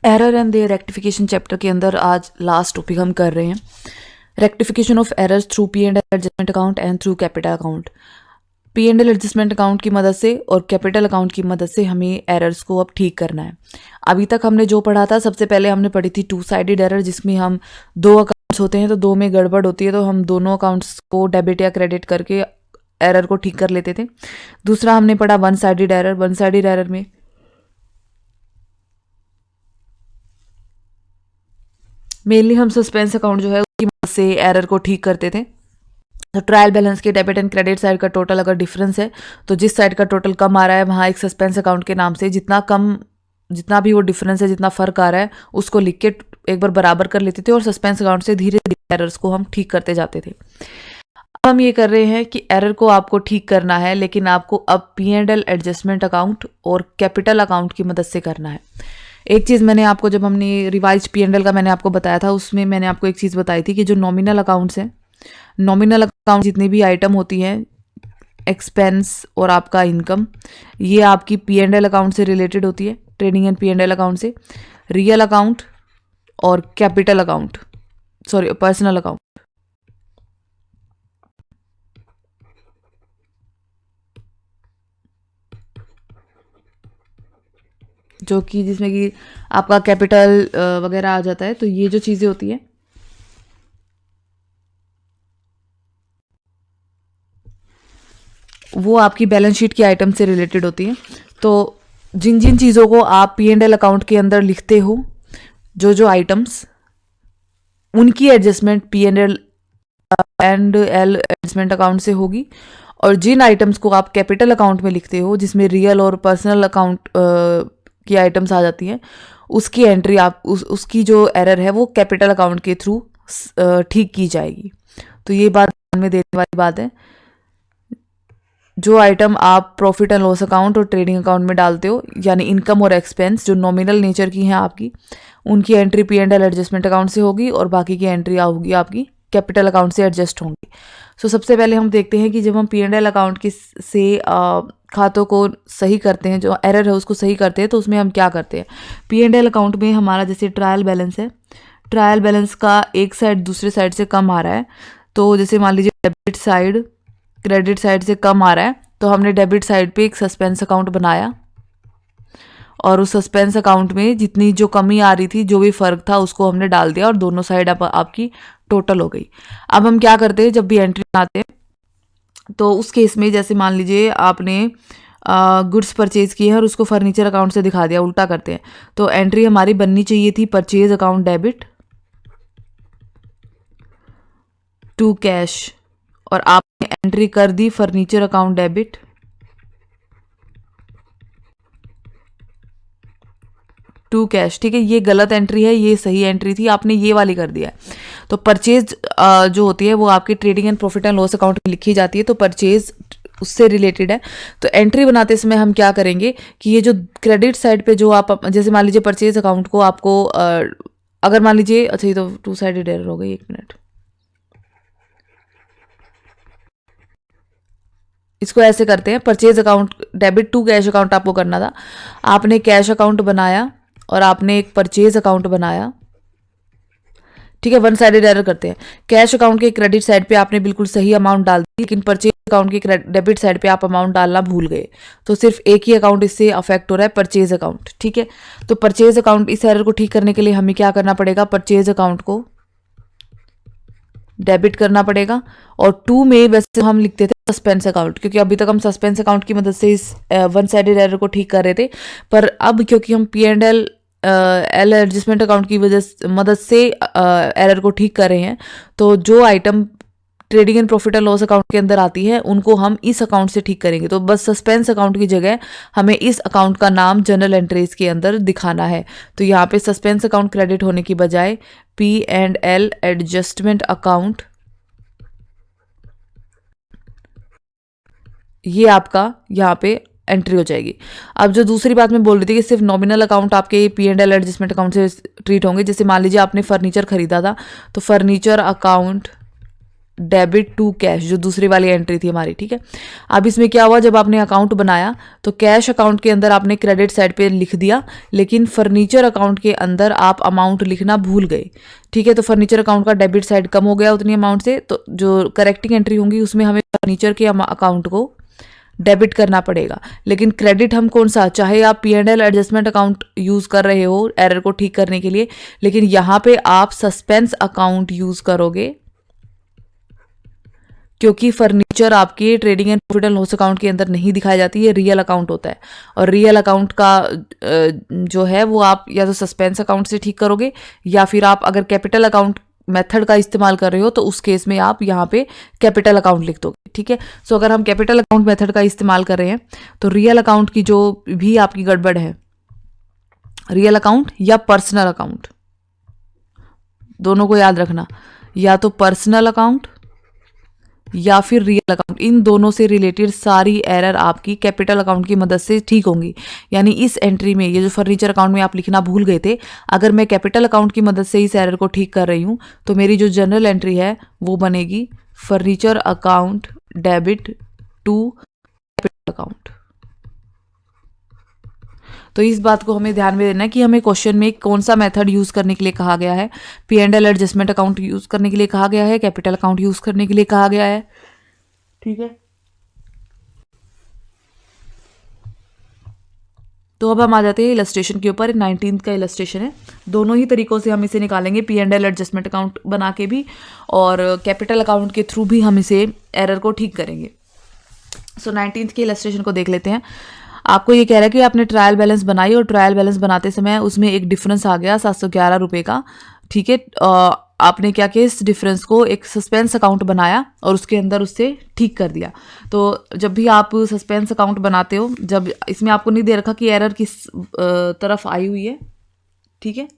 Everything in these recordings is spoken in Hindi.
Error and their rectification chapter के अंदर आज लास्ट टॉपिक हम कर रहे हैं rectification of errors through P and L adjustment account and through capital account. P and L adjustment account की मदद से और कैपिटल अकाउंट की मदद से हमें एरर्स को अब ठीक करना है। अभी तक हमने जो पढ़ा था, सबसे पहले हमने पढ़ी थी टू साइडेड एरर, जिसमें हम दो अकाउंट्स होते हैं तो दो में गड़बड़ होती है तो हम दोनों अकाउंट्स को डेबिट या क्रेडिट करके एरर को ठीक कर लेते थे। दूसरा हमने पढ़ा one sided error. One sided error में मेनली हम सस्पेंस अकाउंट जो है उसकी मदद से एरर को ठीक करते थे। तो ट्रायल बैलेंस के डेबिट एंड क्रेडिट साइड का टोटल अगर डिफरेंस है तो जिस साइड का टोटल कम आ रहा है वहाँ एक सस्पेंस अकाउंट के नाम से जितना भी वो डिफरेंस है, जितना फ़र्क आ रहा है उसको लिख के एक बार बराबर कर लेते थे और सस्पेंस अकाउंट से धीरे धीरे एरर्स को हम ठीक करते जाते थे। अब हम ये कर रहे हैं कि एरर को आपको ठीक करना है, लेकिन आपको अब P and L adjustment account और कैपिटल अकाउंट की मदद से करना है। एक चीज़ मैंने आपको, जब हमने रिवाइज पी एंड एल का मैंने आपको बताया था, उसमें मैंने आपको एक चीज़ बताई थी कि जो नॉमिनल अकाउंट्स हैं, नॉमिनल अकाउंट जितनी भी आइटम होती हैं, एक्सपेंस और आपका इनकम, ये आपकी पी एंड एल अकाउंट से रिलेटेड होती है, trading and P and L account से। रियल अकाउंट और capital account, sorry personal account, जो कि जिसमें कि आपका कैपिटल वगैरह आ जाता है, तो ये जो चीज़ें होती हैं वो आपकी बैलेंस शीट की आइटम से रिलेटेड होती हैं। तो जिन जिन चीज़ों को आप पी एंड एल अकाउंट के अंदर लिखते हो, जो जो आइटम्स, उनकी adjustment P and L adjustment account से होगी। और जिन आइटम्स को आप कैपिटल अकाउंट में लिखते हो, जिसमें रियल और पर्सनल अकाउंट की आइटम्स आ जाती हैं, उसकी एंट्री आप उसकी जो एरर है वो कैपिटल अकाउंट के थ्रू ठीक की जाएगी। तो ये बात ध्यान में देने वाली बात है। जो आइटम आप प्रॉफिट एंड लॉस अकाउंट और ट्रेडिंग अकाउंट में डालते हो, यानी इनकम और एक्सपेंस जो नॉमिनल नेचर की हैं आपकी, उनकी entry P and L adjustment account से होगी और बाकी की एंट्री होगी आपकी कैपिटल अकाउंट से एडजस्ट होंगी। सो सबसे पहले हम देखते हैं कि जब हम पी एंड एल अकाउंट की से खातों को सही करते हैं, जो एरर है उसको सही करते हैं, तो उसमें हम क्या करते हैं। पी एंड एल अकाउंट में हमारा जैसे ट्रायल बैलेंस है, ट्रायल बैलेंस का एक साइड दूसरे साइड से कम आ रहा है, तो जैसे मान लीजिए डेबिट साइड क्रेडिट साइड से कम आ रहा है, तो हमने डेबिट साइड पे एक सस्पेंस अकाउंट बनाया और उस सस्पेंस अकाउंट में जितनी जो कमी आ रही थी, जो भी फ़र्क था, उसको हमने डाल दिया और दोनों साइड आपकी टोटल हो गई। अब हम क्या करते हैं, जब भी एंट्री बनाते हैं तो उस केस में जैसे मान लीजिए आपने गुड्स परचेज किए हैं और उसको फर्नीचर अकाउंट से दिखा दिया, उल्टा करते हैं, तो एंट्री हमारी बननी चाहिए थी purchase account debit to cash, और आपने एंट्री कर दी furniture account debit to cash. ठीक है, ये गलत एंट्री है, ये सही एंट्री थी, आपने ये वाली कर दिया है। तो परचेज जो होती है वो आपकी trading and profit and loss account में लिखी जाती है, तो परचेज उससे रिलेटेड है। तो एंट्री बनाते समय हम क्या करेंगे कि ये जो क्रेडिट साइड पे जो आप, जैसे मान लीजिए परचेज अकाउंट को आपको अगर मान लीजिए, अच्छा ये तो टू साइडेड एरर हो गई, एक मिनट, इसको ऐसे करते हैं। Purchase account debit to cash account आपको करना था, आपने कैश अकाउंट बनाया और आपने एक परचेज अकाउंट बनाया। ठीक है, वन साइडेड एरर करते हैं। कैश अकाउंट के क्रेडिट साइड पे आपने बिल्कुल सही अमाउंट डाल दी, लेकिन परचेज अकाउंट के डेबिट साइड पे आप अमाउंट डालना भूल गए, तो सिर्फ एक ही अकाउंट इससे अफेक्ट हो रहा है, परचेज अकाउंट। ठीक है, तो परचेज अकाउंट, इस एरर को ठीक करने के लिए हमें क्या करना पड़ेगा, परचेज अकाउंट को डेबिट करना पड़ेगा। और टू में वैसे हम लिखते थे सस्पेंस अकाउंट, क्योंकि अभी तक हम सस्पेंस अकाउंट की मदद से इस वन साइडेड एरर को ठीक कर रहे थे, पर अब क्योंकि हम P and L adjustment account की मदद से एरर को ठीक कर रहे हैं, तो जो item trading and profit and loss account के अंदर आती है उनको हम इस अकाउंट से ठीक करेंगे। तो बस सस्पेंस अकाउंट की जगह हमें इस अकाउंट का नाम जनरल एंट्रीज के अंदर दिखाना है। तो यहाँ पे सस्पेंस अकाउंट क्रेडिट होने की बजाय P and L adjustment account, ये आपका यहाँ पे एंट्री हो जाएगी। अब जो दूसरी बात मैं बोल रही थी कि सिर्फ नॉमिनल अकाउंट आपके P and L adjustment account से ट्रीट होंगे। जैसे मान लीजिए आपने फर्नीचर खरीदा था, तो furniture account debit to cash, जो दूसरी वाली एंट्री थी हमारी, ठीक है। अब इसमें क्या हुआ, जब आपने अकाउंट बनाया तो कैश अकाउंट के अंदर आपने क्रेडिट साइड पे लिख दिया, लेकिन फर्नीचर अकाउंट के अंदर आप अमाउंट लिखना भूल गए, ठीक है। तो फर्नीचर अकाउंट का डेबिट साइड कम हो गया उतनी अमाउंट से, तो जो करेक्टिंग एंट्री होंगी उसमें हमें फर्नीचर के अकाउंट को डेबिट करना पड़ेगा। लेकिन क्रेडिट हम कौन सा, चाहे आप P&L एडजस्टमेंट अकाउंट यूज़ कर रहे हो एरर को ठीक करने के लिए, लेकिन यहाँ पे आप सस्पेंस अकाउंट यूज़ करोगे, क्योंकि फर्नीचर आपके trading and profit and loss account के अंदर नहीं दिखाई जाती है, रियल अकाउंट होता है। और रियल अकाउंट का जो है वो आप या तो सस्पेंस अकाउंट से ठीक करोगे, या फिर आप अगर कैपिटल अकाउंट मेथड का इस्तेमाल कर रहे हो तो उस केस में आप यहाँ पे कैपिटल अकाउंट लिख दोगे, ठीक है। सो अगर हम कैपिटल अकाउंट मेथड का इस्तेमाल कर रहे हैं तो रियल अकाउंट की जो भी आपकी गड़बड़ है, रियल अकाउंट या पर्सनल अकाउंट, दोनों को याद रखना, या तो पर्सनल अकाउंट या फिर रियल अकाउंट, इन दोनों से रिलेटेड सारी एरर आपकी कैपिटल अकाउंट की मदद से ठीक होंगी। यानी इस एंट्री में, ये जो फर्नीचर अकाउंट में आप लिखना भूल गए थे, अगर मैं कैपिटल अकाउंट की मदद से इस एरर को ठीक कर रही हूँ तो मेरी जो जनरल एंट्री है वो बनेगी furniture account debit to capital account. तो इस बात को हमें ध्यान में देना है कि हमें क्वेश्चन में कौन सा मेथड यूज करने के लिए कहा गया है। P&L एडजस्टमेंट अकाउंट यूज करने के लिए कहा गया है, कैपिटल अकाउंट यूज करने के लिए कहा गया है, ठीक है। तो अब हम आ जाते हैं इलस्ट्रेशन के ऊपर। 19th का इलस्ट्रेशन है, दोनों ही तरीकों से हम इसे निकालेंगे, P&L एडजस्टमेंट अकाउंट बना के भी और कैपिटल अकाउंट के थ्रू भी हम इसे एरर को ठीक करेंगे। सो 19th के इलस्ट्रेशन को देख लेते हैं। आपको ये कह रहा है कि आपने ट्रायल बैलेंस बनाई और ट्रायल बैलेंस बनाते समय उसमें एक डिफरेंस आ गया 711 रुपये का, ठीक है। आपने क्या किया, इस डिफरेंस को एक सस्पेंस अकाउंट बनाया और उसके अंदर उससे ठीक कर दिया। तो जब भी आप सस्पेंस अकाउंट बनाते हो, जब इसमें आपको नहीं दे रखा कि एरर किस तरफ आई हुई है, ठीक है।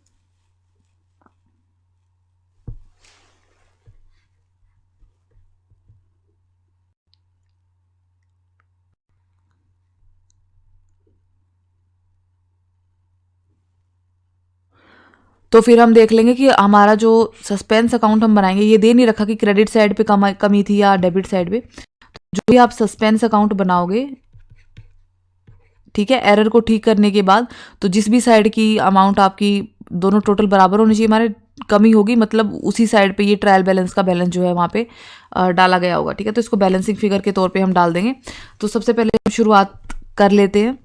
तो फिर हम देख लेंगे कि हमारा जो सस्पेंस अकाउंट हम बनाएंगे, ये दे नहीं रखा कि क्रेडिट साइड पे कमी थी या डेबिट साइड पे। जो भी आप सस्पेंस अकाउंट बनाओगे, ठीक है, एरर को ठीक करने के बाद, तो जिस भी साइड की अमाउंट आपकी, दोनों टोटल बराबर होनी चाहिए हमारे, कमी होगी मतलब उसी साइड पे ये ट्रायल बैलेंस का बैलेंस जो है वहाँ पे डाला गया होगा, ठीक है। तो इसको बैलेंसिंग फिगर के तौर पे हम डाल देंगे। तो सबसे पहले हम शुरुआत कर लेते हैं।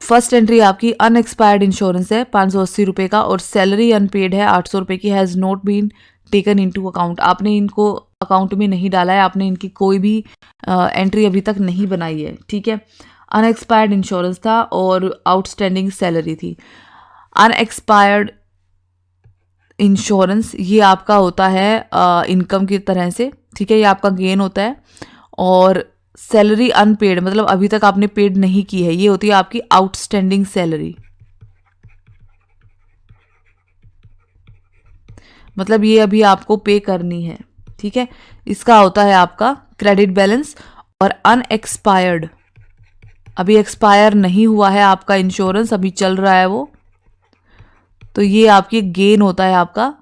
फर्स्ट एंट्री आपकी अनएक्सपायर्ड इंश्योरेंस है 580 रुपये का, और सैलरी अनपेड है 800 रुपये की, has not been taken into account. आपने इनको अकाउंट में नहीं डाला है, आपने इनकी कोई भी एंट्री अभी तक नहीं बनाई है, ठीक है। अनएक्सपायर्ड इंश्योरेंस था और आउटस्टैंडिंग सैलरी थी। अनएक्सपायर्ड इंश्योरेंस ये आपका होता है इनकम की तरह से, ठीक है, ये आपका गेन होता है। और सैलरी अनपेड मतलब अभी तक आपने पेड नहीं की है, ये होती है आपकी आउटस्टैंडिंग सैलरी, मतलब ये अभी आपको पे करनी है, ठीक है। इसका होता है आपका क्रेडिट बैलेंस। और अनएक्सपायर्ड, अभी एक्सपायर नहीं हुआ है आपका इंश्योरेंस, अभी चल रहा है वो, तो ये आपकी गेन होता है आपका,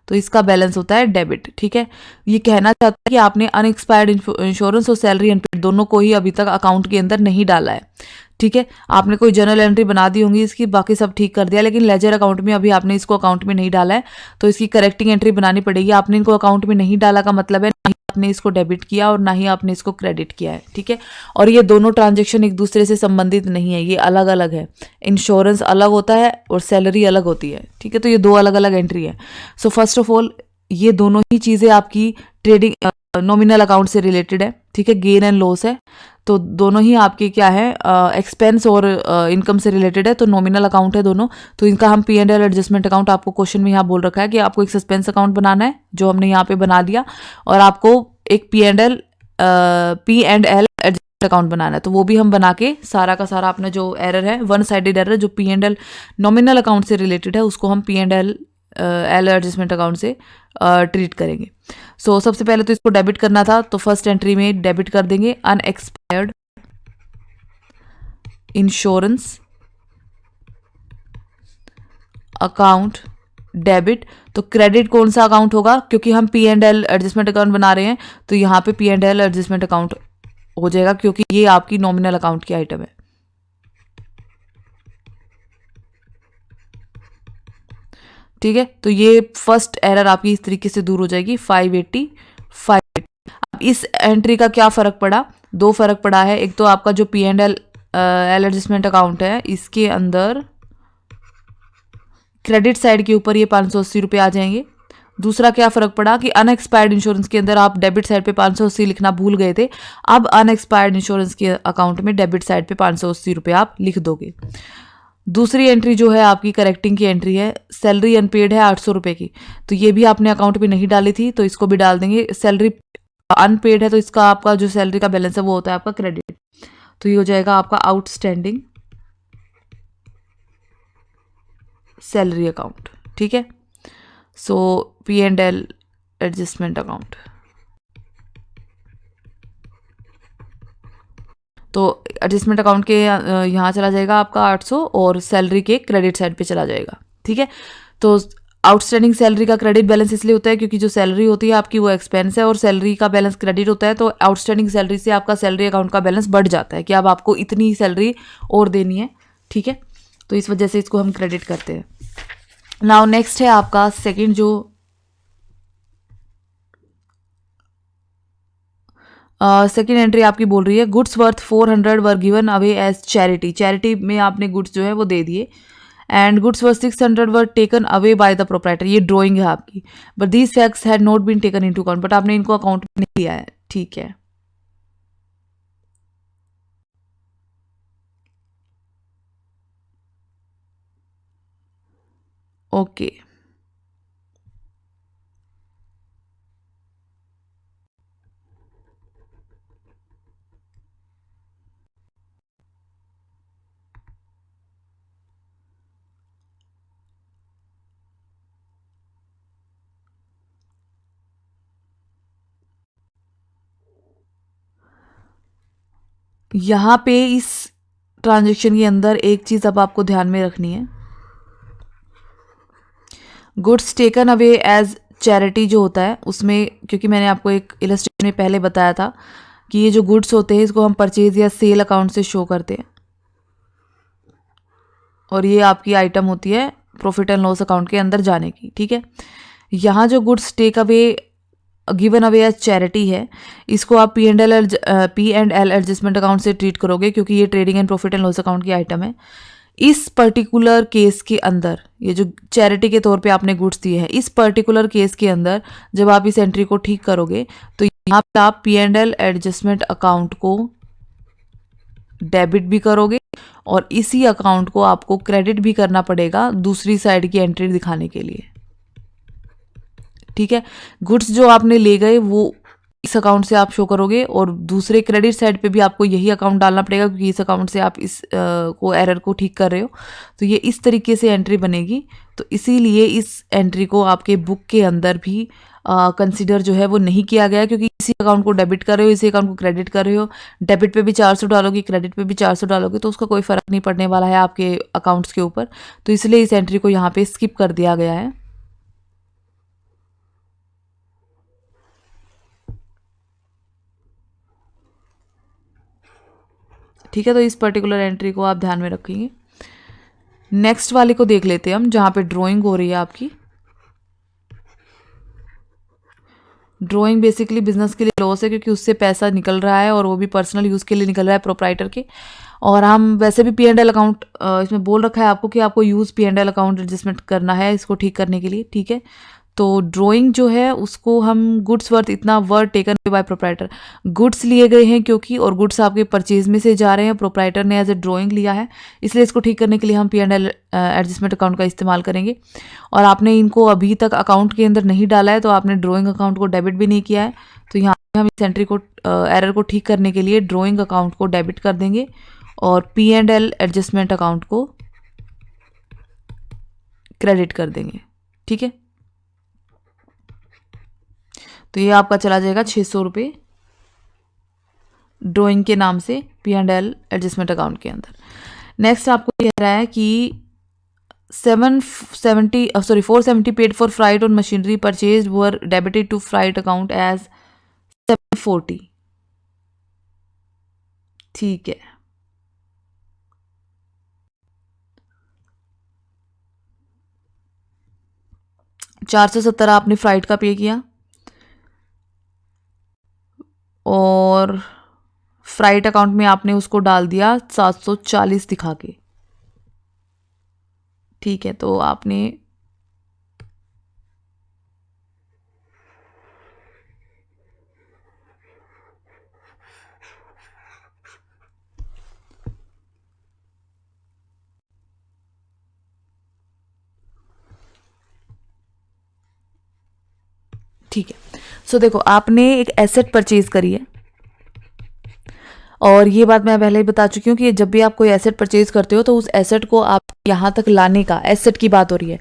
तो इसका बैलेंस होता है डेबिट, ठीक है। ये कहना चाहता है कि आपने अनएक्सपायर्ड इंश्योरेंस और सैलरी अनपेड दोनों को ही अभी तक अकाउंट के अंदर नहीं डाला है, ठीक है। आपने कोई जर्नल एंट्री बना दी होंगी इसकी, बाकी सब ठीक कर दिया, लेकिन लेजर अकाउंट में अभी आपने इसको अकाउंट में नहीं डाला है, तो इसकी करेक्टिंग एंट्री बनानी पड़ेगी। आपने इनको अकाउंट में नहीं डाला का मतलब है ना ही आपने इसको डेबिट किया और ना ही आपने इसको क्रेडिट किया है, ठीक है। और ये दोनों ट्रांजेक्शन एक दूसरे से संबंधित नहीं है, ये अलग अलग है। इंश्योरेंस अलग होता है और सैलरी अलग होती है, ठीक है। तो ये दो अलग अलग एंट्री है। सो फर्स्ट ऑफ ऑल ये दोनों ही चीज़ें आपकी ट्रेडिंग नॉमिनल अकाउंट से रिलेटेड है, ठीक है, गेन एंड लॉस है। तो दोनों ही आपके क्या है, एक्सपेंस और इनकम से रिलेटेड है, तो नॉमिनल अकाउंट है दोनों। तो इनका हम P&L एडजस्टमेंट अकाउंट, आपको क्वेश्चन में यहाँ बोल रखा है कि आपको एक सस्पेंस अकाउंट बनाना है, जो हमने यहाँ पे बना दिया, और आपको एक P&L एडजस्टमेंट अकाउंट बनाना है, तो वो भी हम बना के सारा का सारा अपना जो एरर है, वन साइडेड एरर जो P&L नॉमिनल अकाउंट से रिलेटेड है, उसको हम P&L एडजस्टमेंट अकाउंट से ट्रीट करेंगे। सो सबसे पहले तो इसको डेबिट करना था, तो फर्स्ट एंट्री में डेबिट कर देंगे अनएक्सपायर्ड इंश्योरेंस अकाउंट डेबिट, तो क्रेडिट कौन सा अकाउंट होगा, क्योंकि हम P and L adjustment account बना रहे हैं तो यहाँ पे P and L adjustment account हो जाएगा, क्योंकि ये आपकी नॉमिनल अकाउंट की आइटम है। ठीक है, तो ये फर्स्ट एरर आपकी इस तरीके से दूर हो जाएगी। 580। अब इस एंट्री का क्या फ़र्क पड़ा, दो फर्क पड़ा है। एक तो आपका जो P and L adjustment account है, इसके अंदर क्रेडिट साइड के ऊपर ये 580 रुपये आ जाएंगे। दूसरा क्या फ़र्क पड़ा कि अनएक्सपायर्ड इंश्योरेंस के अंदर आप डेबिट साइड पे 580 लिखना भूल गए थे, अब अनएक्सपायर्ड इंश्योरेंस के अकाउंट में डेबिट साइड पे 580 रुपये आप लिख दोगे। दूसरी एंट्री जो है आपकी करेक्टिंग की एंट्री है, सैलरी अनपेड है 800 रुपये की, तो ये भी आपने अकाउंट में नहीं डाली थी, तो इसको भी डाल देंगे। सैलरी अनपेड है तो इसका आपका जो सैलरी का बैलेंस है वो होता है आपका क्रेडिट, तो ये हो जाएगा आपका आउटस्टैंडिंग सैलरी अकाउंट। ठीक है, so P and L adjustment account, तो एडजस्टमेंट अकाउंट के यहाँ चला जाएगा आपका 800 और सैलरी के क्रेडिट साइड पे चला जाएगा। ठीक है, तो आउटस्टैंडिंग सैलरी का क्रेडिट बैलेंस इसलिए होता है क्योंकि जो सैलरी होती है आपकी वो एक्सपेंस है और सैलरी का बैलेंस क्रेडिट होता है, तो आउटस्टैंडिंग सैलरी से आपका सैलरी अकाउंट का बैलेंस बढ़ जाता है कि अब आपको इतनी सैलरी और देनी है। ठीक है, तो इस वजह से इसको हम क्रेडिट करते हैं। नाउ नेक्स्ट है आपका सेकंड, जो सेकेंड एंट्री आपकी बोल रही है goods worth 400 were given away as charity. Charity में आपने गुड्स जो है वो दे दिए, and goods worth 600 were taken away by the proprietor. ये ड्राइंग है आपकी, but these facts had not been taken into account, but आपने इनको अकाउंट में नहीं लिया है। ठीक है, ओके। यहाँ पे इस ट्रांजेक्शन के अंदर एक चीज़ अब आपको ध्यान में रखनी है, goods taken away as charity जो होता है उसमें, क्योंकि मैंने आपको एक इलस्ट्रेशन में पहले बताया था कि ये जो गुड्स होते हैं इसको हम परचेज या सेल अकाउंट से शो करते हैं, और ये आपकी आइटम होती है प्रॉफिट एंड लॉस अकाउंट के अंदर जाने की। ठीक है, यहाँ जो goods take away given away as charity है, इसको आप P and L adjustment account से ट्रीट करोगे, क्योंकि ये trading and profit and loss account की आइटम है। इस पर्टिकुलर केस के अंदर ये जो चैरिटी के तौर पे आपने गुड्स दिए हैं, इस पर्टिकुलर केस के अंदर जब आप इस एंट्री को ठीक करोगे तो यहाँ पे आप P and L adjustment account को डेबिट भी करोगे और इसी अकाउंट को आपको क्रेडिट भी करना पड़ेगा दूसरी साइड की एंट्री दिखाने के लिए। ठीक है, गुड्स जो आपने ले गए वो इस अकाउंट से आप शो करोगे और दूसरे क्रेडिट साइड पे भी आपको यही अकाउंट डालना पड़ेगा, क्योंकि इस अकाउंट से आप इस को एरर को ठीक कर रहे हो, तो ये इस तरीके से एंट्री बनेगी। तो इसीलिए इस एंट्री को आपके बुक के अंदर भी कंसिडर जो है वो नहीं किया गया, क्योंकि इसी अकाउंट को डेबिट कर रहे हो, इसी अकाउंट को क्रेडिट कर रहे हो। डेबिट पे भी 400 डालोगे, क्रेडिट पे भी 400 डालोगे, तो उसका कोई फ़र्क नहीं पड़ने वाला है आपके अकाउंट्स के ऊपर, तो इसलिए इस एंट्री को यहाँ पे स्किप कर दिया गया है। ठीक है, तो इस पर्टिकुलर एंट्री को आप ध्यान में रखेंगे। नेक्स्ट वाले को देख लेते हैं हम, जहाँ पे ड्राइंग हो रही है आपकी। ड्राइंग बेसिकली बिजनेस के लिए लॉस है, क्योंकि उससे पैसा निकल रहा है और वो भी पर्सनल यूज़ के लिए निकल रहा है प्रोप्राइटर के। और हम वैसे भी पी एंड एल अकाउंट इसमें बोल रखा है आपको कि आपको use P and L account adjustment करना है इसको ठीक करने के लिए। ठीक है, तो ड्राइंग जो है उसको हम गुड्स वर्थ इतना word taken by proprietor, goods लिए गए हैं क्योंकि, और गुड्स आपके परचेज में से जा रहे हैं, प्रोप्राइटर ने एज ए ड्राइंग लिया है, इसलिए इसको ठीक करने के लिए हम P and L adjustment account का इस्तेमाल करेंगे। और आपने इनको अभी तक अकाउंट के अंदर नहीं डाला है, तो आपने ड्राइंग अकाउंट को डेबिट भी नहीं किया है, तो यहाँ पे हम इस एंट्री को एरर को ठीक करने के लिए ड्राइंग अकाउंट को डेबिट कर देंगे और P and L adjustment account को क्रेडिट कर देंगे। ठीक है, तो ये आपका चला जाएगा 600 रुपये ड्राइंग के नाम से P and L adjustment account के अंदर। नेक्स्ट आपको कह रहा है कि 770 sorry 470 paid for freight on machinery purchased were debited to freight account as 740. ठीक है, 470 आपने फ्राइट का पे किया और फ्राइट अकाउंट में आपने उसको डाल दिया 740 दिखा के। ठीक है, तो आपने ठीक है, सो देखो आपने एक एसेट परचेज करी है और ये बात मैं पहले ही बता चुकी हूँ कि जब भी आप कोई एसेट परचेज करते हो तो उस एसेट को आप यहाँ तक लाने का, एसेट की बात हो रही है,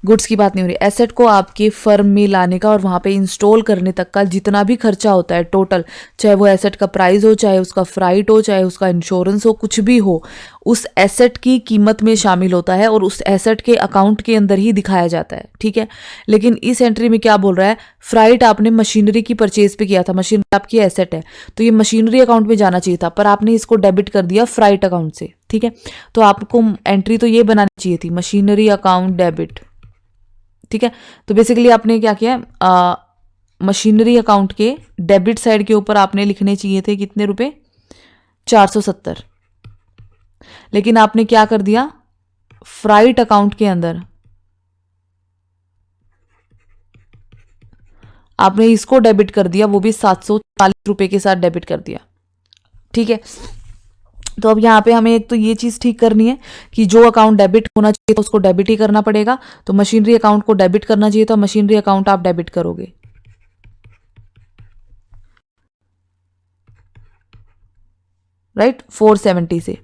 गुड्स की बात नहीं हो रही, एसेट को आपके फर्म में लाने का और वहाँ पे इंस्टॉल करने तक का जितना भी खर्चा होता है टोटल, चाहे वो एसेट का प्राइस हो, चाहे उसका फ्राइट हो, चाहे उसका इंश्योरेंस हो, कुछ भी हो, उस एसेट की कीमत में शामिल होता है और उस एसेट के अकाउंट के अंदर ही दिखाया जाता है। ठीक है, लेकिन इस एंट्री में क्या बोल रहा है, फ्राइट आपने मशीनरी की परचेज पे किया था, मशीनरी आपकी एसेट है तो ये मशीनरी अकाउंट में जाना चाहिए था, पर आपने इसको डेबिट कर दिया फ्राइट अकाउंट से। ठीक है, तो आपको एंट्री तो ये बनानी चाहिए थी, मशीनरी अकाउंट डेबिट। ठीक है, तो बेसिकली आपने क्या किया, मशीनरी अकाउंट के डेबिट साइड के ऊपर आपने लिखने चाहिए थे कितने रुपए, 470, लेकिन आपने क्या कर दिया, फ्राइट अकाउंट के अंदर आपने इसको डेबिट कर दिया, वो भी 740 रुपए के साथ डेबिट कर दिया। ठीक है, तो अब यहाँ पे हमें एक तो ये चीज़ ठीक करनी है कि जो अकाउंट डेबिट होना चाहिए तो उसको डेबिट ही करना पड़ेगा, तो मशीनरी अकाउंट को डेबिट करना चाहिए तो मशीनरी अकाउंट आप डेबिट करोगे। राइट, 470 से।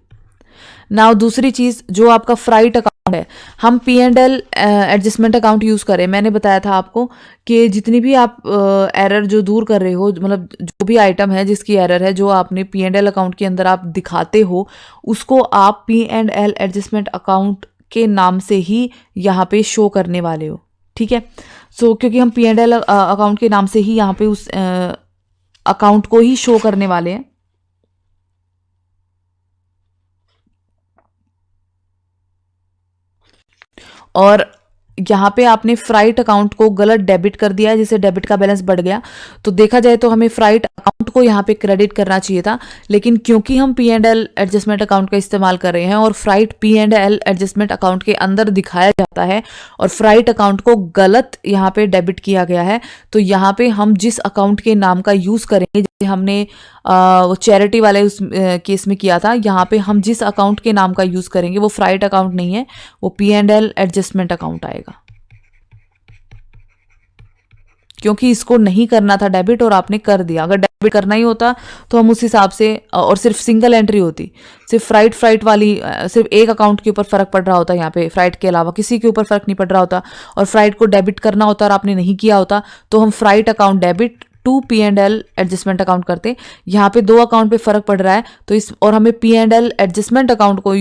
नाउ दूसरी चीज़ जो आपका फ्राइट अकाउंट है, हम P&L एडजस्टमेंट अकाउंट यूज़ करें, मैंने बताया था आपको कि जितनी भी आप एरर जो दूर कर रहे हो, मतलब जो भी आइटम है जिसकी एरर है जो आपने P&L अकाउंट के अंदर आप दिखाते हो, उसको आप P&L एडजस्टमेंट अकाउंट के नाम से ही यहाँ पे शो करने वाले हो। ठीक है, सो क्योंकि हम P&L अकाउंट के नाम से ही यहाँ पे उस अकाउंट को ही शो करने वाले हैं। और यहाँ पे आपने फ्राइट अकाउंट को गलत डेबिट कर दिया है, जिससे डेबिट का बैलेंस बढ़ गया। तो देखा जाए तो हमें फ्राइट अकाउंट को यहाँ पे क्रेडिट करना चाहिए था, लेकिन क्योंकि हम P&L एडजस्टमेंट अकाउंट का इस्तेमाल कर रहे हैं और फ्राइट P&L एडजस्टमेंट अकाउंट के अंदर दिखाया जाता है और फ्राइट अकाउंट को गलत यहाँ पे डेबिट किया गया है, तो यहाँ पे हम जिस अकाउंट के नाम का यूज़ करेंगे, जैसे हमने वो चैरिटी वाले उस केस में किया था, यहाँ पे हम जिस अकाउंट के नाम का यूज़ करेंगे वो फ्राइट अकाउंट नहीं है, वो P&L एडजस्टमेंट अकाउंट आएगा, क्योंकि इसको नहीं करना था डेबिट और आपने कर दिया। अगर डेबिट करना ही होता तो हम उस हिसाब से और सिर्फ सिंगल एंट्री होती, सिर्फ फ्राइट वाली, सिर्फ एक अकाउंट के ऊपर फर्क पड़ रहा होता, यहाँ पे फ्राइट के अलावा किसी के ऊपर फर्क नहीं पड़ रहा होता, और फ्राइट को डेबिट करना होता और आपने नहीं किया होता, तो हम freight account debit to P&L adjustment account करते। यहाँ पे दो अकाउंट पे फर्क पड़ रहा है, तो इस और हमें P&L एडजस्टमेंट अकाउंट को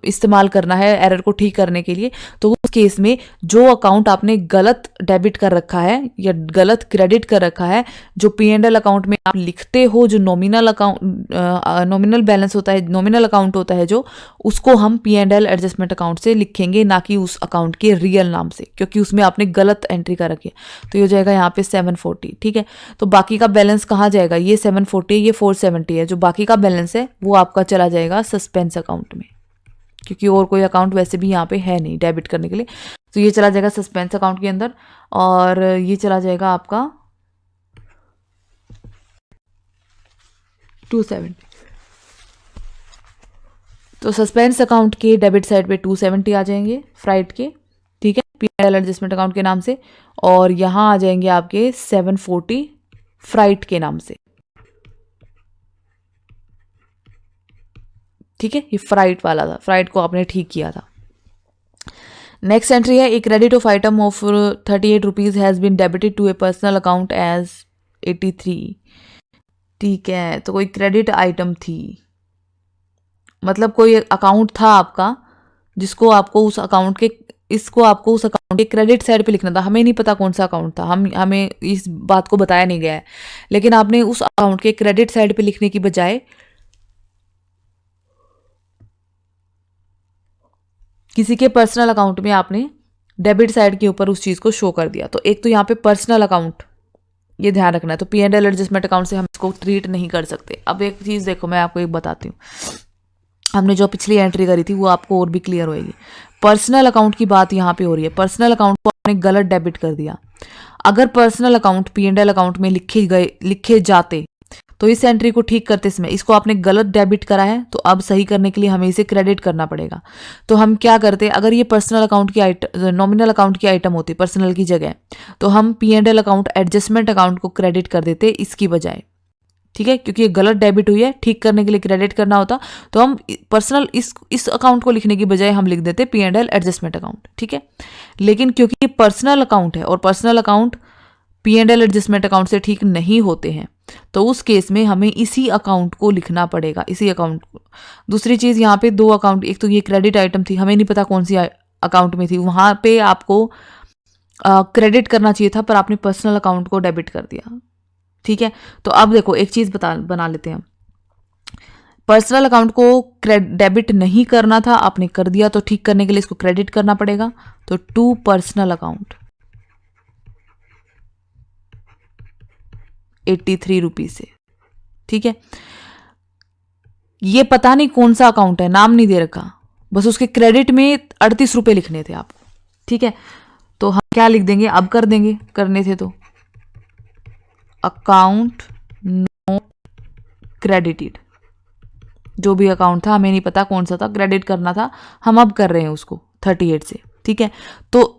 इस्तेमाल करना है एरर को ठीक करने के लिए। तो उस केस में जो अकाउंट आपने गलत डेबिट कर रखा है या गलत क्रेडिट कर रखा है, जो P&L अकाउंट में आप लिखते हो, जो नॉमिनल अकाउंट, नॉमिनल बैलेंस होता है, नॉमिनल अकाउंट होता है जो, उसको हम P&L एडजस्टमेंट अकाउंट से लिखेंगे, ना कि उस अकाउंट के रियल नाम से, क्योंकि उसमें आपने गलत एंट्री कर रखी है। तो ये हो जाएगा यहाँ पे 740। ठीक है, तो बाकी का बैलेंस कहाँ जाएगा, ये 740, ये 470 है, जो बाकी का बैलेंस है वो आपका चला जाएगा सस्पेंस अकाउंट में, क्योंकि और कोई अकाउंट वैसे भी यहाँ पे है नहीं डेबिट करने के लिए, तो ये चला जाएगा सस्पेंस अकाउंट के अंदर और ये चला जाएगा आपका 270। तो सस्पेंस अकाउंट के डेबिट साइड पे 270 आ जाएंगे फ्राइट के। ठीक है, P&L एडजस्टमेंट अकाउंट के नाम से, और यहाँ आ जाएंगे आपके 740 फ्राइट के नाम से। ठीक है, ये फ्राइट वाला था, फ्राइट को आपने ठीक किया था। नेक्स्ट एंट्री है, a credit of item of 38 rupees has been debited to a personal account as 83। ठीक है, तो कोई क्रेडिट आइटम थी, मतलब कोई अकाउंट था आपका जिसको आपको उस अकाउंट के इसको आपको उस अकाउंट के क्रेडिट साइड पे लिखना था। हमें नहीं पता कौन सा अकाउंट था, हमें इस बात को बताया नहीं गया है, लेकिन आपने उस अकाउंट के क्रेडिट साइड पे लिखने की बजाय किसी के पर्सनल अकाउंट में आपने डेबिट साइड के ऊपर उस चीज़ को शो कर दिया। तो एक तो यहाँ पे पर्सनल अकाउंट, ये ध्यान रखना है। तो P&L एडजस्टमेंट अकाउंट से हम इसको ट्रीट नहीं कर सकते। अब एक चीज़ देखो, मैं आपको एक बताती हूँ, हमने जो पिछली एंट्री करी थी वो आपको और भी क्लियर होएगी। पर्सनल अकाउंट की बात यहाँ पे हो रही है। पर्सनल अकाउंट को आपने गलत डेबिट कर दिया। अगर पर्सनल अकाउंट P&L अकाउंट में लिखे जाते तो इस एंट्री को ठीक करते समय इसको आपने गलत डेबिट करा है, तो अब सही करने के लिए हमें इसे क्रेडिट करना पड़ेगा। तो हम क्या करते, अगर ये पर्सनल अकाउंट की आइटम, नॉमिनल अकाउंट की आइटम होती पर्सनल की जगह, तो हम P&L अकाउंट एडजस्टमेंट अकाउंट को क्रेडिट कर देते इसकी बजाय। ठीक है, क्योंकि ये गलत डेबिट हुई है, ठीक करने के लिए क्रेडिट करना होता, तो हम पर्सनल इस अकाउंट को लिखने की बजाय हम लिख देते P&L एडजस्टमेंट अकाउंट। ठीक है, लेकिन क्योंकि ये पर्सनल अकाउंट है और personal account P&L adjustment account से ठीक नहीं होते हैं, तो उस केस में हमें इसी अकाउंट को लिखना पड़ेगा, इसी अकाउंट को। दूसरी चीज़, यहाँ पे दो अकाउंट, एक तो ये क्रेडिट आइटम थी, हमें नहीं पता कौन सी अकाउंट में थी, वहाँ पे आपको क्रेडिट करना चाहिए था, पर आपने पर्सनल अकाउंट को डेबिट कर दिया। ठीक है, तो अब देखो एक चीज़ बना लेते हैं। पर्सनल अकाउंट को डेबिट नहीं करना था, आपने कर दिया, तो ठीक करने के लिए इसको क्रेडिट करना पड़ेगा। तो टू पर्सनल अकाउंट 83 रुपीज से। ठीक है, ये पता नहीं कौन सा अकाउंट है, नाम नहीं दे रखा, बस उसके क्रेडिट में 38 रुपये लिखने थे आपको। ठीक है, तो हम क्या लिख देंगे, अब कर देंगे, करने थे तो अकाउंट नॉट क्रेडिटेड। जो भी अकाउंट था, हमें नहीं पता कौन सा था, क्रेडिट करना था, हम अब कर रहे हैं उसको 38 से। ठीक है, तो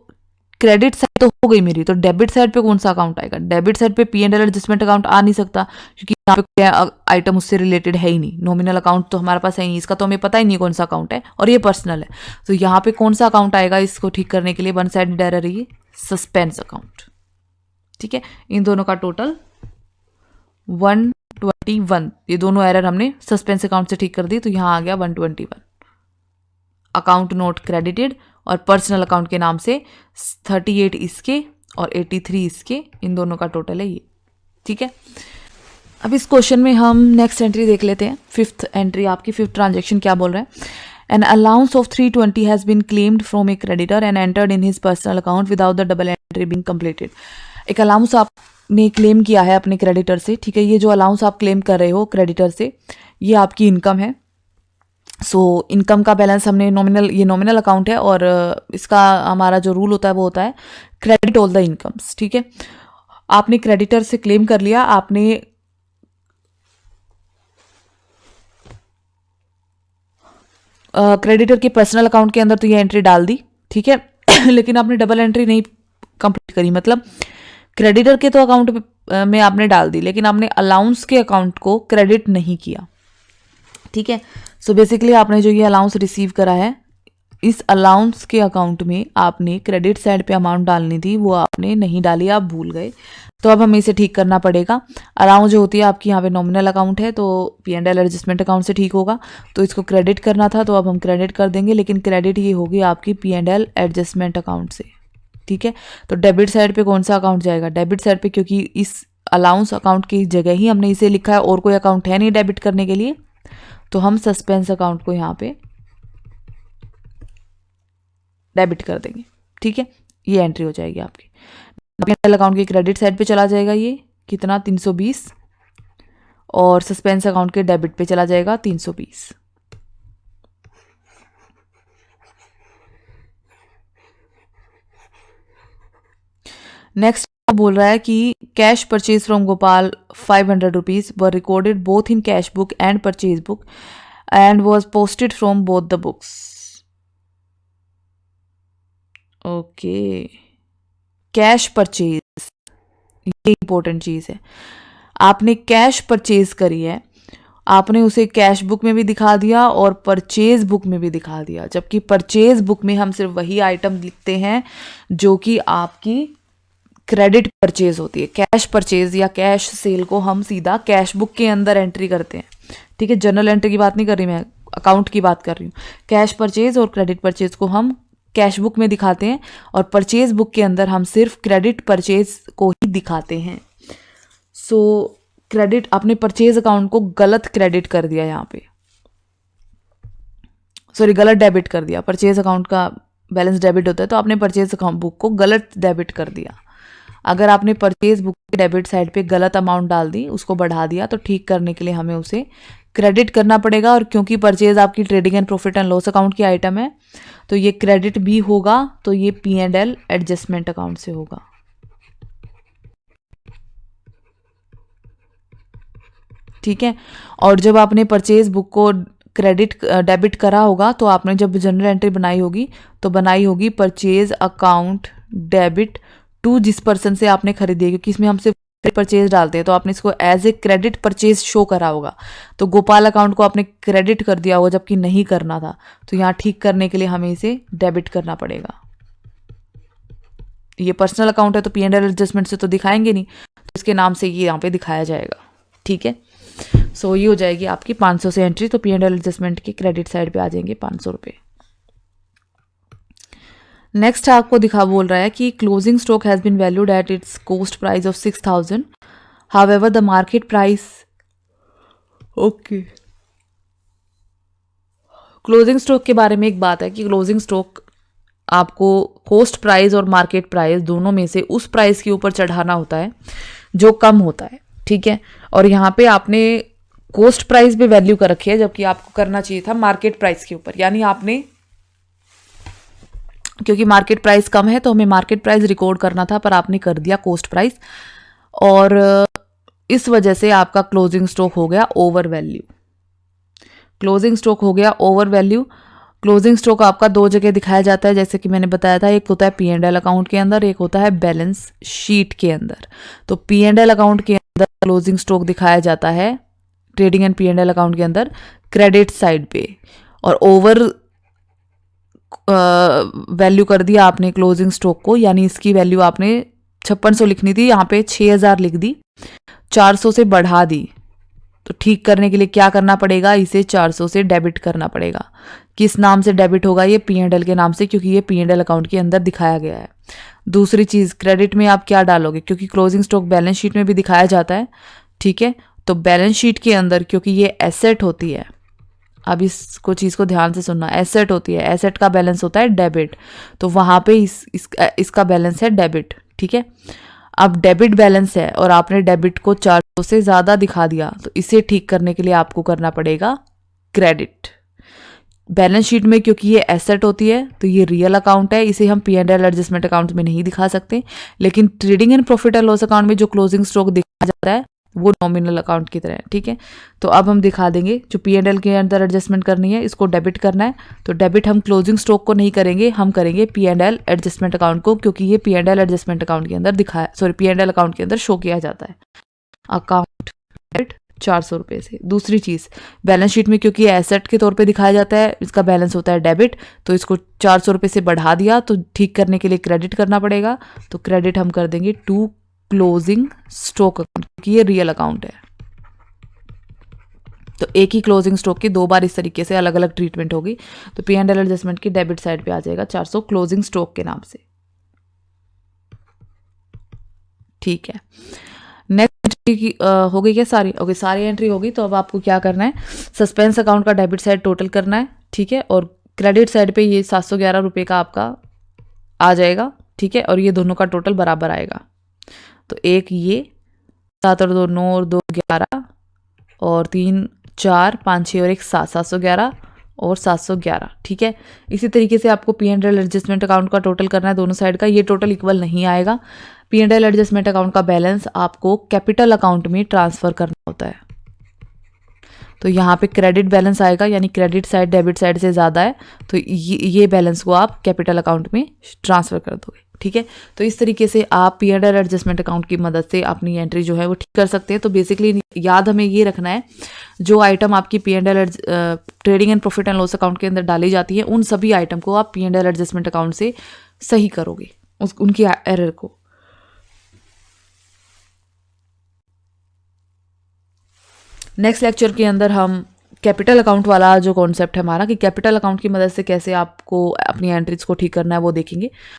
क्रेडिट साइड तो हो गई मेरी, तो डेबिट साइड पे कौन सा अकाउंट आएगा? डेबिट साइड पे P&L एडजस्टमेंट अकाउंट आ नहीं सकता, क्योंकि यहाँ पे आइटम उससे रिलेटेड है ही नहीं, नॉमिनल अकाउंट तो हमारे पास है ही नहीं, इसका तो हमें पता ही नहीं कौन सा अकाउंट है, और ये पर्सनल है। तो यहाँ पे कौन सा अकाउंट आएगा इसको ठीक करने के लिए? वन साइडेड एरर है ये, सस्पेंस अकाउंट। ठीक है, इन दोनों का टोटल 121। ये दोनों एरर हमने सस्पेंस अकाउंट से ठीक कर दी, तो यहाँ आ गया 121। अकाउंट नोट क्रेडिटेड और पर्सनल अकाउंट के नाम से 38 इसके और 83 इसके, इन दोनों का टोटल है ये। ठीक है, अब इस क्वेश्चन में हम नेक्स्ट एंट्री देख लेते हैं। फिफ्थ एंट्री आपकी, फिफ्थ ट्रांजेक्शन क्या बोल रहा है? An allowance of 320 has been claimed from a creditor and entered in his personal account without the double entry being completed. एक अलाउंस आपने क्लेम किया है अपने क्रेडिटर से। ठीक है, ये जो अलाउंस आप क्लेम कर रहे हो क्रेडिटर से, ये आपकी इनकम है। सो इनकम का बैलेंस हमने ये नॉमिनल अकाउंट है, और इसका हमारा जो रूल होता है वो होता है क्रेडिट ऑल द इनकम्स। ठीक है, आपने क्रेडिटर से क्लेम कर लिया, आपने क्रेडिटर के पर्सनल अकाउंट के अंदर तो ये एंट्री डाल दी। ठीक है, लेकिन आपने डबल एंट्री नहीं कंप्लीट करी, मतलब क्रेडिटर के तो अकाउंट में आपने डाल दी, लेकिन आपने अलाउंस के अकाउंट को क्रेडिट नहीं किया। ठीक है, सो बेसिकली आपने जो ये अलाउंस रिसीव करा है, इस अलाउंस के अकाउंट में आपने क्रेडिट साइड पे अमाउंट डालनी थी, वो आपने नहीं डाली, आप भूल गए। तो अब हमें इसे ठीक करना पड़ेगा। अलाउंस जो होती है आपकी यहाँ पे नॉमिनल अकाउंट है, तो P&L एडजस्टमेंट अकाउंट से ठीक होगा, तो इसको क्रेडिट करना था, तो अब हम क्रेडिट कर देंगे, लेकिन क्रेडिट ये होगी आपकी P&L एडजस्टमेंट अकाउंट से। ठीक है, तो डेबिट साइड पे कौन सा अकाउंट जाएगा? डेबिट साइड पे, क्योंकि इस अलाउंस अकाउंट की जगह ही हमने इसे लिखा है, और कोई अकाउंट है नहीं डेबिट करने के लिए, तो हम सस्पेंस अकाउंट को यहाँ पे डेबिट कर देंगे। ठीक है, ये एंट्री हो जाएगी आपकी। P&L अकाउंट के क्रेडिट साइड पे चला जाएगा ये कितना, 320, और सस्पेंस अकाउंट के डेबिट पे चला जाएगा 320। नेक्स्ट बोल रहा है कि cash purchase from Gopal 500 rupees were recorded both in cash book and purchase book and was posted from both the books. Okay, cash purchase, ये इंपॉर्टेंट चीज़ है। आपने कैश परचेज करी है, आपने उसे कैश बुक में भी दिखा दिया और परचेज बुक में भी दिखा दिया, जबकि परचेज बुक में हम सिर्फ वही आइटम लिखते हैं जो कि आपकी क्रेडिट परचेज होती है। कैश परचेज या कैश सेल को हम सीधा कैश बुक के अंदर एंट्री करते हैं। ठीक है, जर्नल एंट्री की बात नहीं कर रही मैं, अकाउंट की बात कर रही हूँ। कैश परचेज और क्रेडिट परचेज को हम कैश बुक में दिखाते हैं और परचेज बुक के अंदर हम सिर्फ क्रेडिट परचेज को ही दिखाते हैं। सो क्रेडिट, आपने परचेज अकाउंट को गलत क्रेडिट कर दिया, यहाँ पे सॉरी गलत डेबिट कर दिया। परचेज अकाउंट का बैलेंस डेबिट होता है, तो आपने परचेज अकाउंट बुक को गलत डेबिट कर दिया। अगर आपने परचेज बुक के डेबिट साइड पे गलत अमाउंट डाल दी, उसको बढ़ा दिया, तो ठीक करने के लिए हमें उसे क्रेडिट करना पड़ेगा। और क्योंकि परचेज आपकी trading and profit and loss account की आइटम है, तो ये क्रेडिट भी होगा, तो ये P&L एडजस्टमेंट अकाउंट से होगा। ठीक है। और जब आपने परचेज बुक को क्रेडिट डेबिट करा होगा, तो आपने जब जनरल एंट्री बनाई होगी, तो बनाई होगी परचेज अकाउंट डेबिट टू जिस पर्सन से आपने खरीदी है, क्योंकि इसमें हम सिर्फ परचेज डालते हैं, तो आपने इसको as a credit purchase show करा होगा। तो गोपाल अकाउंट को आपने क्रेडिट कर दिया होगा, जबकि नहीं करना था, तो यहाँ ठीक करने के लिए हमें इसे डेबिट करना पड़ेगा। ये पर्सनल अकाउंट है, तो P&L एडजस्टमेंट से तो दिखाएंगे नहीं, तो इसके नाम से ये यहाँ पे दिखाया जाएगा। ठीक है। सो ये हो जाएगी आपकी 500 से एंट्री, तो P&L एडजस्टमेंट की क्रेडिट साइड पे आ जाएंगे 500 रुपये। नेक्स्ट आपको बोल रहा है कि closing stock has been valued at its cost price of 6000, however the market price. Okay, closing stock के बारे में एक बात है कि क्लोजिंग स्टॉक आपको कॉस्ट प्राइस और मार्केट प्राइस दोनों में से उस प्राइस के ऊपर चढ़ाना होता है जो कम होता है। ठीक है। और यहाँ पे आपने कॉस्ट प्राइस पे वैल्यू कर रखी है, जबकि आपको करना चाहिए था मार्केट प्राइस के ऊपर। यानी आपने, क्योंकि मार्केट प्राइस कम है, तो हमें मार्केट प्राइस रिकॉर्ड करना था, पर आपने कर दिया कॉस्ट प्राइस, और इस वजह से आपका क्लोजिंग स्टॉक हो गया ओवर वैल्यू। क्लोजिंग स्टॉक हो गया ओवर वैल्यू। क्लोजिंग स्टॉक आपका दो जगह दिखाया जाता है, जैसे कि मैंने बताया था, एक होता है P&L अकाउंट के अंदर, एक होता है बैलेंस शीट के अंदर। तो P&L अकाउंट के अंदर क्लोजिंग स्टॉक दिखाया जाता है, ट्रेडिंग एंड P&L अकाउंट के अंदर क्रेडिट साइड पे, और ओवर वैल्यू कर दिया आपने क्लोजिंग स्टॉक को, यानी इसकी वैल्यू आपने 5600 लिखनी थी, यहाँ पे 6000 लिख दी, 400 से बढ़ा दी। तो ठीक करने के लिए क्या करना पड़ेगा, इसे 400 से डेबिट करना पड़ेगा। किस नाम से डेबिट होगा, ये P&L के नाम से, क्योंकि ये P&L अकाउंट के अंदर दिखाया गया है। दूसरी चीज़, क्रेडिट में आप क्या डालोगे, क्योंकि क्लोजिंग स्टॉक बैलेंस शीट में भी दिखाया जाता है। ठीक है। तो बैलेंस शीट के अंदर, क्योंकि ये एसेट होती है, अब इसको चीज़ को ध्यान से सुनना, एसेट होती है, एसेट का बैलेंस होता है डेबिट, तो वहाँ पे इसका बैलेंस है डेबिट। ठीक है। अब डेबिट बैलेंस है और आपने डेबिट को 400 से ज़्यादा दिखा दिया, तो इसे ठीक करने के लिए आपको करना पड़ेगा क्रेडिट। बैलेंस शीट में क्योंकि ये एसेट होती है, तो ये रियल अकाउंट है, इसे हम P&L एडजस्टमेंट अकाउंट में नहीं दिखा सकते, लेकिन trading and profit and loss account में जो क्लोजिंग स्टॉक दिखाया जाता है वो नॉमिनल अकाउंट की तरह है। ठीक है। तो अब हम दिखा देंगे, जो P&L के अंदर एडजस्टमेंट करनी है, इसको डेबिट करना है, तो डेबिट हम क्लोजिंग स्टॉक को नहीं करेंगे, हम करेंगे P&L एडजस्टमेंट अकाउंट को, क्योंकि ये P&L एडजस्टमेंट अकाउंट के अंदर P&L अकाउंट के अंदर शो किया जाता है। अकाउंट डेबिट 400 रुपये से। दूसरी चीज़, बैलेंस शीट में क्योंकि एसेट के तौर पे दिखाया जाता है, इसका बैलेंस होता है डेबिट, तो इसको 400 रुपये से बढ़ा दिया, तो ठीक करने के लिए क्रेडिट करना पड़ेगा। तो क्रेडिट हम कर देंगे टू क्लोजिंग स्टॉक अकाउंट, क्योंकि ये रियल अकाउंट है। तो एक ही क्लोजिंग स्टॉक की दो बार इस तरीके से अलग अलग ट्रीटमेंट होगी, तो P&L एडजस्टमेंट की डेबिट साइड पे आ जाएगा 400 क्लोजिंग स्टॉक के नाम से। ठीक है। नेक्स्ट एंट्री की हो गई क्या सारी? ओके, सारी एंट्री होगी। तो अब आपको क्या करना है, सस्पेंस अकाउंट का डेबिट साइड टोटल करना है। ठीक है। और क्रेडिट साइड पे ये 711 रुपये का आपका आ जाएगा। ठीक है। और ये दोनों का टोटल बराबर आएगा, तो एक ये 7 और 2 9 और 2 11 और 3 4 5 6 और 1 7 711 और 711। ठीक है। इसी तरीके से आपको P&L एडजस्टमेंट अकाउंट का टोटल करना है दोनों साइड का। ये टोटल इक्वल नहीं आएगा। P&L एडजस्टमेंट अकाउंट का बैलेंस आपको कैपिटल अकाउंट में ट्रांसफ़र करना होता है, तो यहाँ पे क्रेडिट बैलेंस आएगा, यानी क्रेडिट साइड डेबिट साइड से ज़्यादा है, तो ये बैलेंस को आप कैपिटल अकाउंट में ट्रांसफ़र कर दोगे। ठीक है। तो इस तरीके से आप P&L एडजस्टमेंट अकाउंट की मदद से अपनी एंट्री जो है वो ठीक कर सकते हैं। तो बेसिकली याद हमें ये रखना है, जो आइटम आपकी P&L trading and profit and loss account के अंदर डाली जाती है, उन सभी आइटम को आप P&L एडजस्टमेंट अकाउंट से सही करोगे, उनकी एरर को। नेक्स्ट लेक्चर के अंदर हम कैपिटल अकाउंट वाला जो कॉन्सेप्ट है हमारा कि कैपिटल अकाउंट की मदद से कैसे आपको अपनी एंट्रीज को ठीक करना है वो देखेंगे।